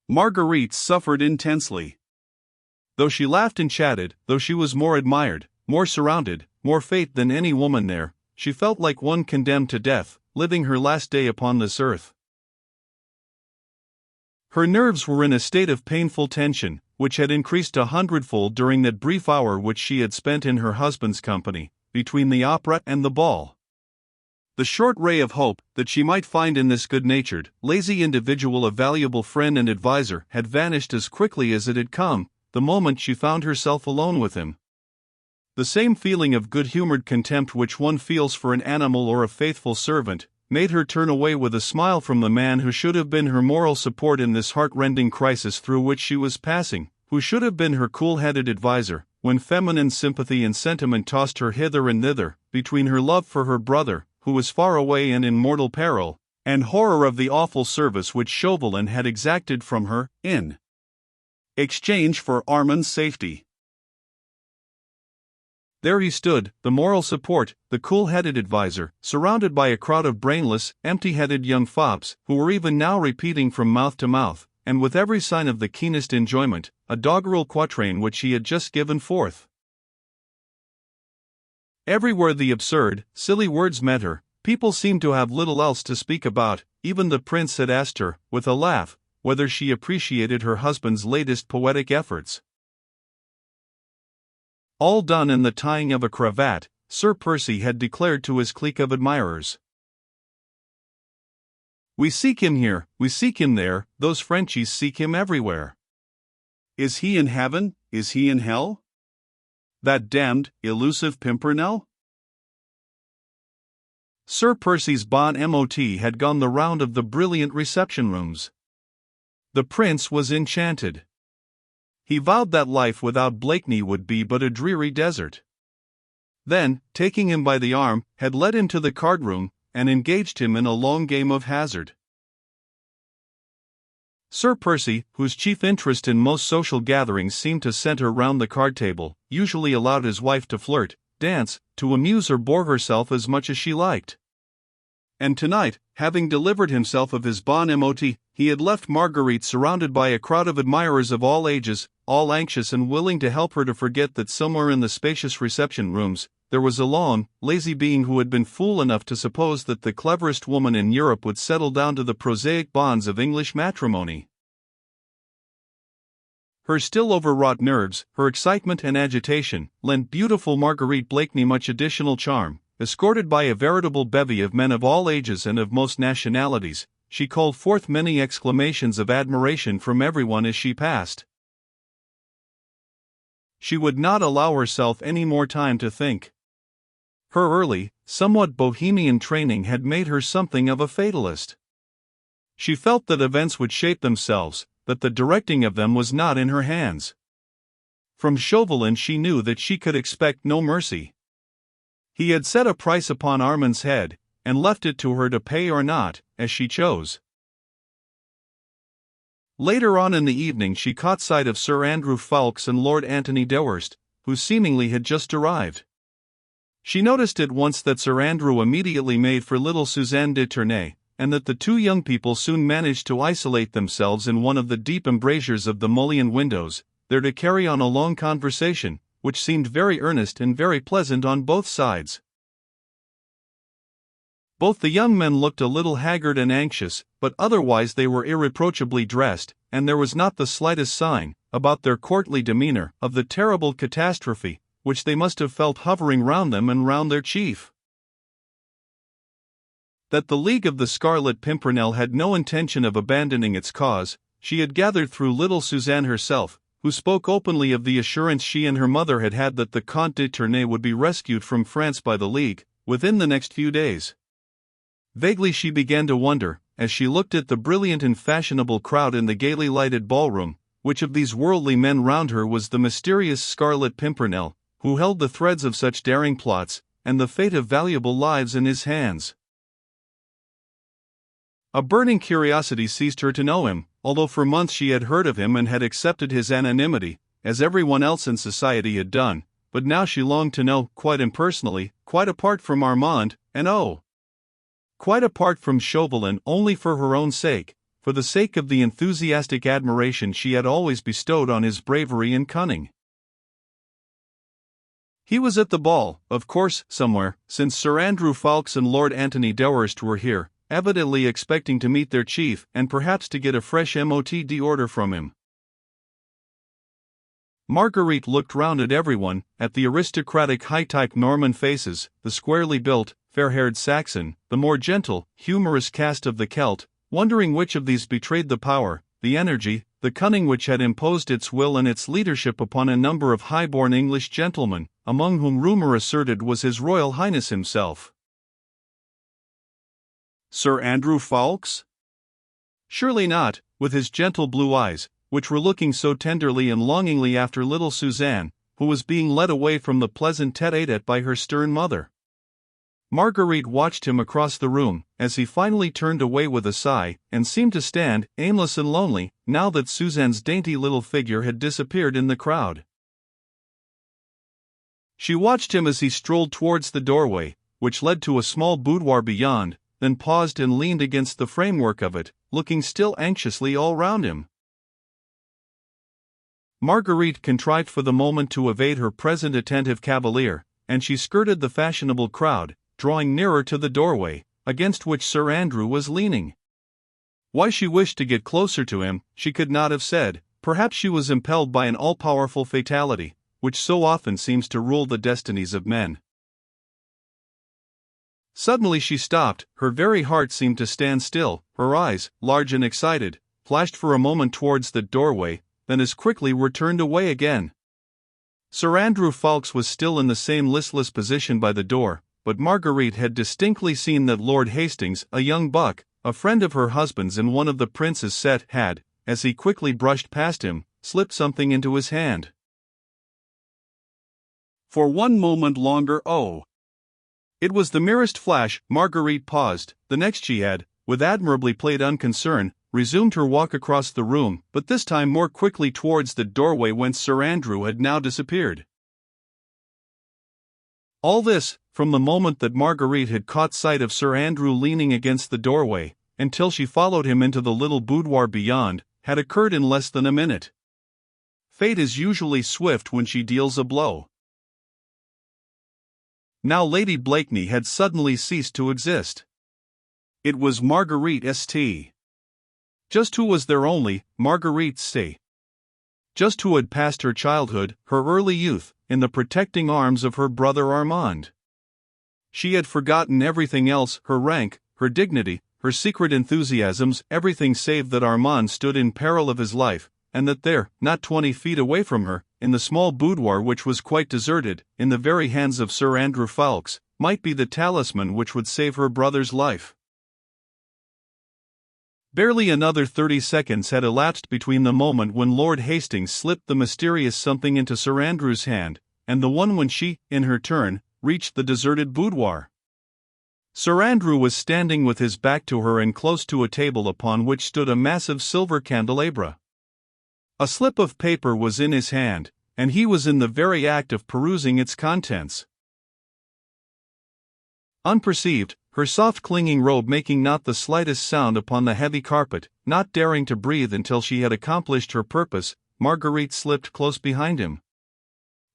Marguerite suffered intensely. Though she laughed and chatted, though she was more admired, more surrounded, more fated than any woman there, she felt like one condemned to death, living her last day upon this earth. Her nerves were in a state of painful tension, which had increased 100-fold during that brief hour which she had spent in her husband's company, between the opera and the ball. The short ray of hope that she might find in this good-natured, lazy individual a valuable friend and adviser had vanished as quickly as it had come, the moment she found herself alone with him. The same feeling of good-humored contempt which one feels for an animal or a faithful servant made her turn away with a smile from the man who should have been her moral support in this heart-rending crisis through which she was passing, who should have been her cool-headed adviser, when feminine sympathy and sentiment tossed her hither and thither, between her love for her brother, who was far away and in mortal peril, and horror of the awful service which Chauvelin had exacted from her, in exchange for Armand's safety. There he stood, the moral support, the cool-headed adviser, surrounded by a crowd of brainless, empty-headed young fops, who were even now repeating from mouth to mouth, and with every sign of the keenest enjoyment, a doggerel quatrain which he had just given forth. Everywhere the absurd, silly words met her, people seemed to have little else to speak about. Even the prince had asked her, with a laugh, whether she appreciated her husband's latest poetic efforts. All done in the tying of a cravat, Sir Percy had declared to his clique of admirers. "We seek him here, we seek him there, those Frenchies seek him everywhere. Is he in heaven, is he in hell? That damned, elusive Pimpernel?" Sir Percy's bon mot had gone the round of the brilliant reception rooms. The prince was enchanted. He vowed that life without Blakeney would be but a dreary desert. Then, taking him by the arm, had led him to the card-room, and engaged him in a long game of hazard. Sir Percy, whose chief interest in most social gatherings seemed to center round the card-table, usually allowed his wife to flirt, dance, to amuse or bore herself as much as she liked. And tonight, having delivered himself of his bon mot, he had left Marguerite surrounded by a crowd of admirers of all ages, all anxious and willing to help her to forget that somewhere in the spacious reception rooms, there was a lone, lazy being who had been fool enough to suppose that the cleverest woman in Europe would settle down to the prosaic bonds of English matrimony. Her still overwrought nerves, her excitement and agitation, lent beautiful Marguerite Blakeney much additional charm. Escorted by a veritable bevy of men of all ages and of most nationalities, she called forth many exclamations of admiration from everyone as she passed. She would not allow herself any more time to think. Her early, somewhat bohemian training had made her something of a fatalist. She felt that events would shape themselves, that the directing of them was not in her hands. From Chauvelin she knew that she could expect no mercy. He had set a price upon Armand's head, and left it to her to pay or not, as she chose. Later on in the evening she caught sight of Sir Andrew Ffoulkes and Lord Antony Dewhurst, who seemingly had just arrived. She noticed at once that Sir Andrew immediately made for little Suzanne de Tournay, and that the two young people soon managed to isolate themselves in one of the deep embrasures of the mullioned windows, there to carry on a long conversation, which seemed very earnest and very pleasant on both sides. Both the young men looked a little haggard and anxious, but otherwise they were irreproachably dressed, and there was not the slightest sign, about their courtly demeanor, of the terrible catastrophe, which they must have felt hovering round them and round their chief. That the League of the Scarlet Pimpernel had no intention of abandoning its cause, she had gathered through little Suzanne herself, who spoke openly of the assurance she and her mother had had that the Comte de Tournay would be rescued from France by the League, within the next few days. Vaguely she began to wonder, as she looked at the brilliant and fashionable crowd in the gaily lighted ballroom, which of these worldly men round her was the mysterious Scarlet Pimpernel, who held the threads of such daring plots, and the fate of valuable lives in his hands. A burning curiosity seized her to know him, although for months she had heard of him and had accepted his anonymity, as everyone else in society had done, but now she longed to know, quite impersonally, quite apart from Armand, and quite apart from Chauvelin only for her own sake, for the sake of the enthusiastic admiration she had always bestowed on his bravery and cunning. He was at the ball, of course, somewhere, since Sir Andrew Ffoulkes and Lord Antony Dewhurst were here, evidently expecting to meet their chief and perhaps to get a fresh MOTD order from him. Marguerite looked round at everyone, at the aristocratic high-type Norman faces, the squarely built, fair-haired Saxon, the more gentle, humorous cast of the Celt, wondering which of these betrayed the power, the energy, the cunning which had imposed its will and its leadership upon a number of high-born English gentlemen, among whom rumour asserted was His Royal Highness himself. Sir Andrew Ffoulkes? Surely not, with his gentle blue eyes, which were looking so tenderly and longingly after little Suzanne, who was being led away from the pleasant tête-à-tête by her stern mother. Marguerite watched him across the room, as he finally turned away with a sigh, and seemed to stand, aimless and lonely, now that Suzanne's dainty little figure had disappeared in the crowd. She watched him as he strolled towards the doorway, which led to a small boudoir beyond, then paused and leaned against the framework of it, looking still anxiously all round him. Marguerite contrived for the moment to evade her present attentive cavalier, and she skirted the fashionable crowd, drawing nearer to the doorway, against which Sir Andrew was leaning. Why she wished to get closer to him, she could not have said. Perhaps she was impelled by an all-powerful fatality, which so often seems to rule the destinies of men. Suddenly she stopped, her very heart seemed to stand still, her eyes, large and excited, flashed for a moment towards the doorway, then as quickly were turned away again. Sir Andrew Ffoulkes was still in the same listless position by the door, but Marguerite had distinctly seen that Lord Hastings, a young buck, a friend of her husband's and one of the prince's set, had, as he quickly brushed past him, slipped something into his hand. For one moment longer, oh! It was the merest flash. Marguerite paused. The next she had, with admirably played unconcern, resumed her walk across the room, but this time more quickly towards the doorway whence Sir Andrew had now disappeared. All this, from the moment that Marguerite had caught sight of Sir Andrew leaning against the doorway, until she followed him into the little boudoir beyond, had occurred in less than a minute. Fate is usually swift when she deals a blow. Now Lady Blakeney had suddenly ceased to exist. It was Marguerite St. Just who was there only, Marguerite St. Just who had passed her childhood, her early youth, in the protecting arms of her brother Armand. She had forgotten everything else, her rank, her dignity, her secret enthusiasms, everything save that Armand stood in peril of his life, and that there, not 20 feet away from her, in the small boudoir which was quite deserted, in the very hands of Sir Andrew Ffoulkes, might be the talisman which would save her brother's life. Barely another 30 seconds had elapsed between the moment when Lord Hastings slipped the mysterious something into Sir Andrew's hand, and the one when she, in her turn, reached the deserted boudoir. Sir Andrew was standing with his back to her and close to a table upon which stood a massive silver candelabra. A slip of paper was in his hand, and he was in the very act of perusing its contents. Unperceived, her soft clinging robe making not the slightest sound upon the heavy carpet, not daring to breathe until she had accomplished her purpose, Marguerite slipped close behind him.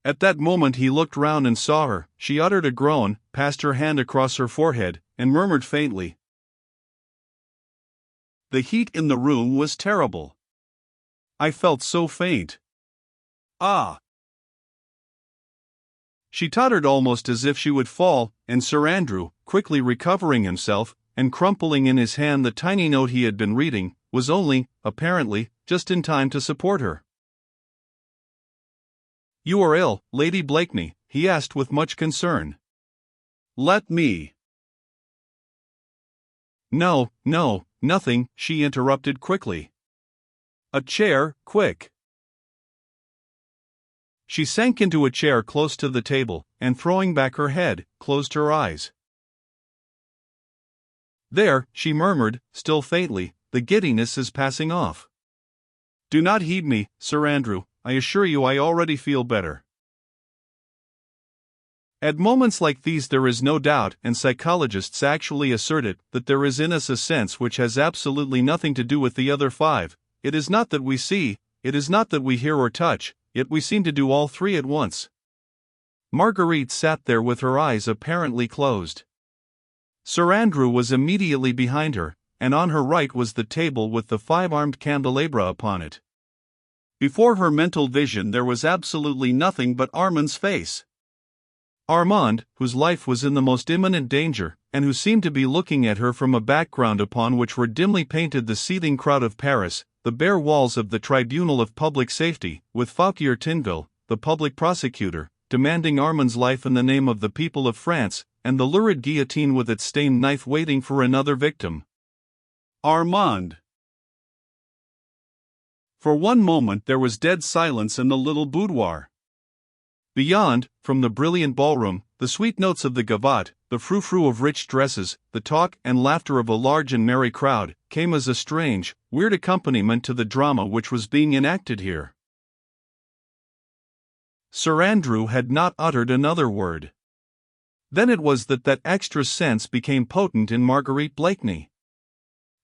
At that moment he looked round and saw her. She uttered a groan, passed her hand across her forehead, and murmured faintly. The heat in the room was terrible. I felt so faint. Ah! She tottered almost as if she would fall, and Sir Andrew, quickly recovering himself, and crumpling in his hand the tiny note he had been reading, was only, apparently, just in time to support her. You are ill, Lady Blakeney? He asked with much concern. Let me. No, nothing, she interrupted quickly. A chair, quick. She sank into a chair close to the table, and throwing back her head, closed her eyes. There, she murmured, still faintly, the giddiness is passing off. Do not heed me, Sir Andrew, I assure you I already feel better. At moments like these there is no doubt, and psychologists actually assert it, that there is in us a sense which has absolutely nothing to do with the other five. It is not that we see, it is not that we hear or touch, yet we seem to do all three at once. Marguerite sat there with her eyes apparently closed. Sir Andrew was immediately behind her, and on her right was the table with the 5-armed candelabra upon it. Before her mental vision there was absolutely nothing but Armand's face. Armand, whose life was in the most imminent danger, and who seemed to be looking at her from a background upon which were dimly painted the seething crowd of Paris, the bare walls of the Tribunal of Public Safety, with Fouquier Tinville, the public prosecutor, demanding Armand's life in the name of the people of France, and the lurid guillotine with its stained knife waiting for another victim. Armand. For one moment there was dead silence in the little boudoir. Beyond, from the brilliant ballroom, the sweet notes of the gavotte, the frou-frou of rich dresses, the talk and laughter of a large and merry crowd, came as a strange, weird accompaniment to the drama which was being enacted here. Sir Andrew had not uttered another word. Then it was that extra sense became potent in Marguerite Blakeney.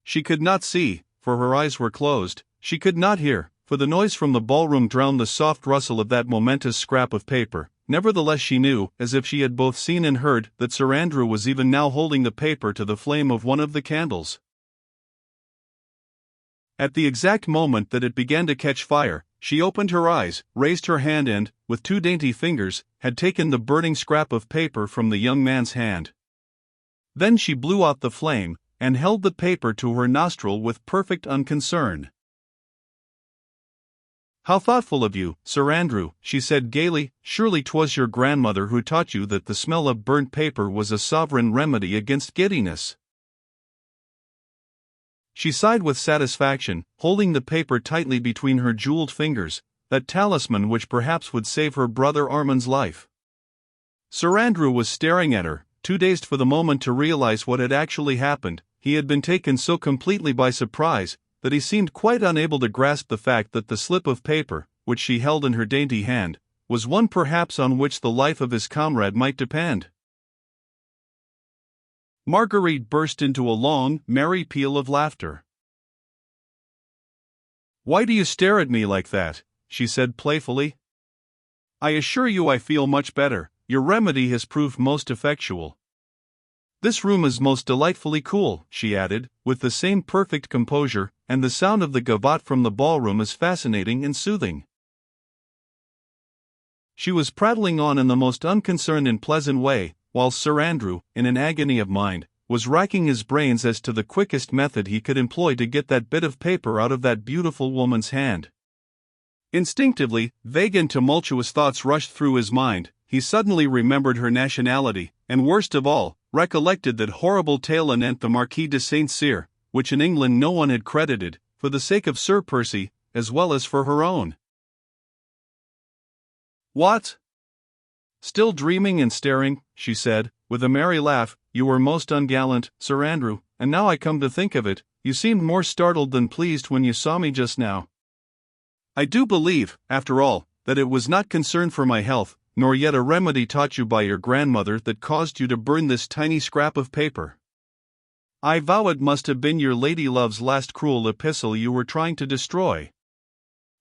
She could not see, for her eyes were closed, she could not hear, for the noise from the ballroom drowned the soft rustle of that momentous scrap of paper. Nevertheless she knew, as if she had both seen and heard, that Sir Andrew was even now holding the paper to the flame of one of the candles. At the exact moment that it began to catch fire, she opened her eyes, raised her hand and, with 2 dainty fingers, had taken the burning scrap of paper from the young man's hand. Then she blew out the flame, and held the paper to her nostril with perfect unconcern. "How thoughtful of you, Sir Andrew," she said gaily. "Surely 'twas your grandmother who taught you that the smell of burnt paper was a sovereign remedy against giddiness." She sighed with satisfaction, holding the paper tightly between her jeweled fingers, that talisman which perhaps would save her brother Armand's life. Sir Andrew was staring at her, too dazed for the moment to realize what had actually happened. He had been taken so completely by surprise that he seemed quite unable to grasp the fact that the slip of paper, which she held in her dainty hand, was one perhaps on which the life of his comrade might depend. Marguerite burst into a long, merry peal of laughter. "Why do you stare at me like that?" she said playfully. "I assure you I feel much better. Your remedy has proved most effectual. This room is most delightfully cool," she added, with the same perfect composure, "and the sound of the gavotte from the ballroom is fascinating and soothing." She was prattling on in the most unconcerned and pleasant way, while Sir Andrew, in an agony of mind, was racking his brains as to the quickest method he could employ to get that bit of paper out of that beautiful woman's hand. Instinctively, vague and tumultuous thoughts rushed through his mind. He suddenly remembered her nationality, and worst of all, recollected that horrible tale anent the Marquis de Saint Cyr, which in England no one had credited, for the sake of Sir Percy, as well as for her own. "What? Still dreaming and staring," she said, with a merry laugh. "You were most ungallant, Sir Andrew, and now I come to think of it, you seemed more startled than pleased when you saw me just now. I do believe, after all, that it was not concern for my health, nor yet a remedy taught you by your grandmother that caused you to burn this tiny scrap of paper. I vow it must have been your lady love's last cruel epistle you were trying to destroy.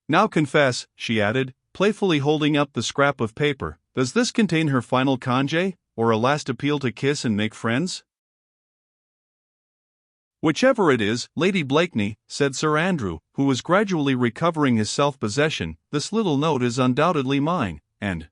Now confess," she added, playfully holding up the scrap of paper, "does this contain her final congé, or a last appeal to kiss and make friends?" "Whichever it is, Lady Blakeney," said Sir Andrew, who was gradually recovering his self-possession, "this little note is undoubtedly mine, and—"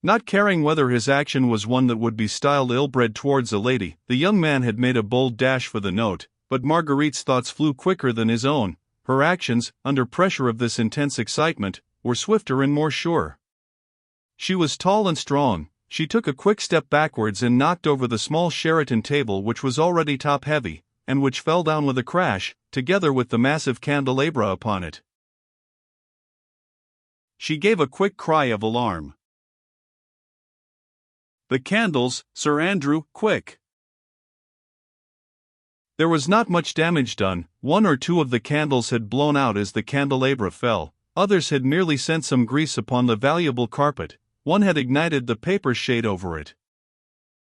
Not caring whether his action was one that would be styled ill-bred towards a lady, the young man had made a bold dash for the note, but Marguerite's thoughts flew quicker than his own. Her actions, under pressure of this intense excitement, were swifter and more sure. She was tall and strong. She took a quick step backwards and knocked over the small Sheraton table which was already top-heavy, and which fell down with a crash, together with the massive candelabra upon it. She gave a quick cry of alarm. "The candles, Sir Andrew, quick!" There was not much damage done. 1 or 2 of the candles had blown out as the candelabra fell, others had merely sent some grease upon the valuable carpet, one had ignited the paper shade over it.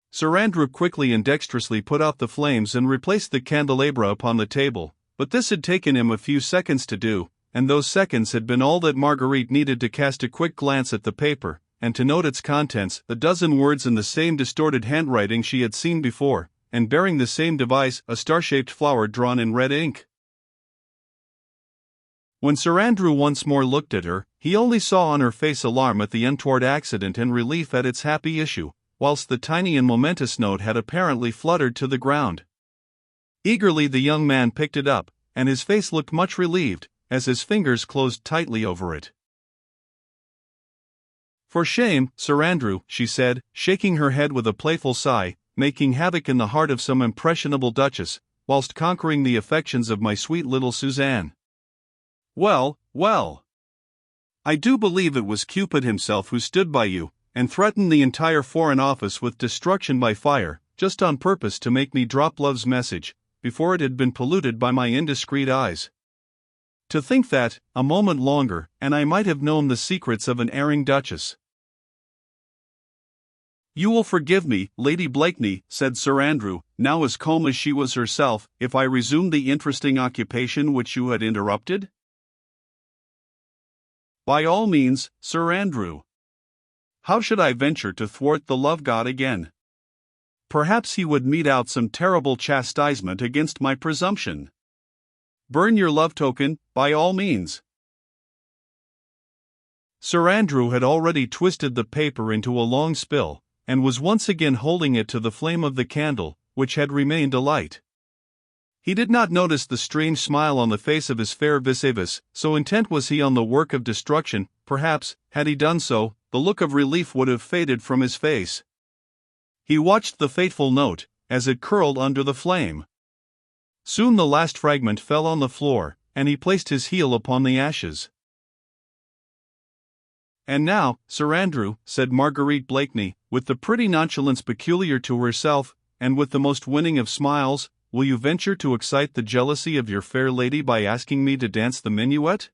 Sir Andrew quickly and dexterously put out the flames and replaced the candelabra upon the table, but this had taken him a few seconds to do, and those seconds had been all that Marguerite needed to cast a quick glance at the paper, and to note its contents, a dozen words in the same distorted handwriting she had seen before, and bearing the same device, a star-shaped flower drawn in red ink. When Sir Andrew once more looked at her, he only saw on her face alarm at the untoward accident and relief at its happy issue, whilst the tiny and momentous note had apparently fluttered to the ground. Eagerly the young man picked it up, and his face looked much relieved, as his fingers closed tightly over it. "For shame, Sir Andrew," she said, shaking her head with a playful sigh, making havoc in the heart of some impressionable duchess, whilst conquering the affections of my sweet little Suzanne. "Well, well. I do believe it was Cupid himself who stood by you, and threatened the entire Foreign Office with destruction by fire, just on purpose to make me drop love's message, before it had been polluted by my indiscreet eyes. To think that, a moment longer, and I might have known the secrets of an erring duchess." "You will forgive me, Lady Blakeney," said Sir Andrew, now as calm as she was herself, "if I resume the interesting occupation which you had interrupted?" "By all means, Sir Andrew. How should I venture to thwart the love god again? Perhaps he would mete out some terrible chastisement against my presumption. Burn your love token, by all means." Sir Andrew had already twisted the paper into a long spill, and was once again holding it to the flame of the candle, which had remained alight. He did not notice the strange smile on the face of his fair vis-a-vis, so intent was he on the work of destruction. Perhaps, had he done so, the look of relief would have faded from his face. He watched the fateful note, as it curled under the flame. Soon the last fragment fell on the floor, and he placed his heel upon the ashes. "And now, Sir Andrew," said Marguerite Blakeney, with the pretty nonchalance peculiar to herself, and with the most winning of smiles, "will you venture to excite the jealousy of your fair lady by asking me to dance the minuet?"